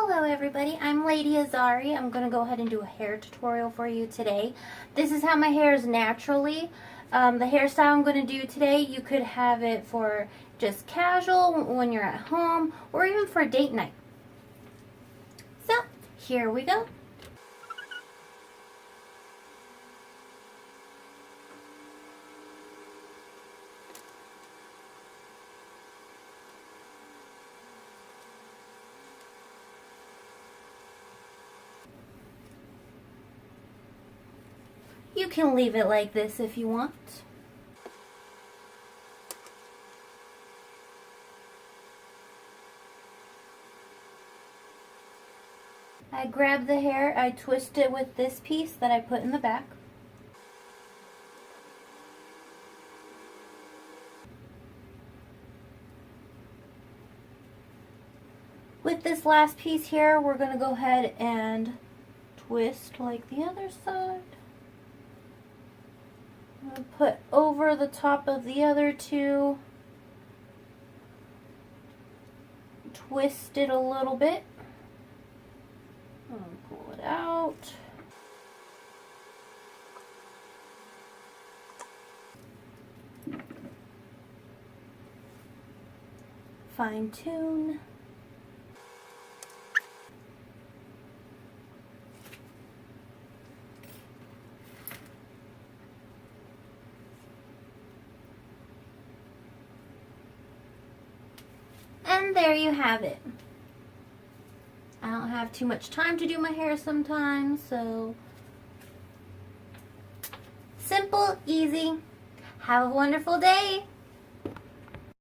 Hello everybody, I'm Lady Azari. I'm going to go ahead and do a hair tutorial for you today. This is how my hair is naturally. The hairstyle I'm going to do today, you could have it for just casual when you're at home or even for date night. So, here we go. You can leave it like this if you want. I grab the hair, I twist it with this piece that I put in the back. With this last piece here, we're going to go ahead and twist like the other side. I'm going to put over the top of the other two. Twist it a little bit. And pull it out. Fine tune. And there you have it. I don't have too much time to do my hair sometimes, so simple, easy. Have a wonderful day.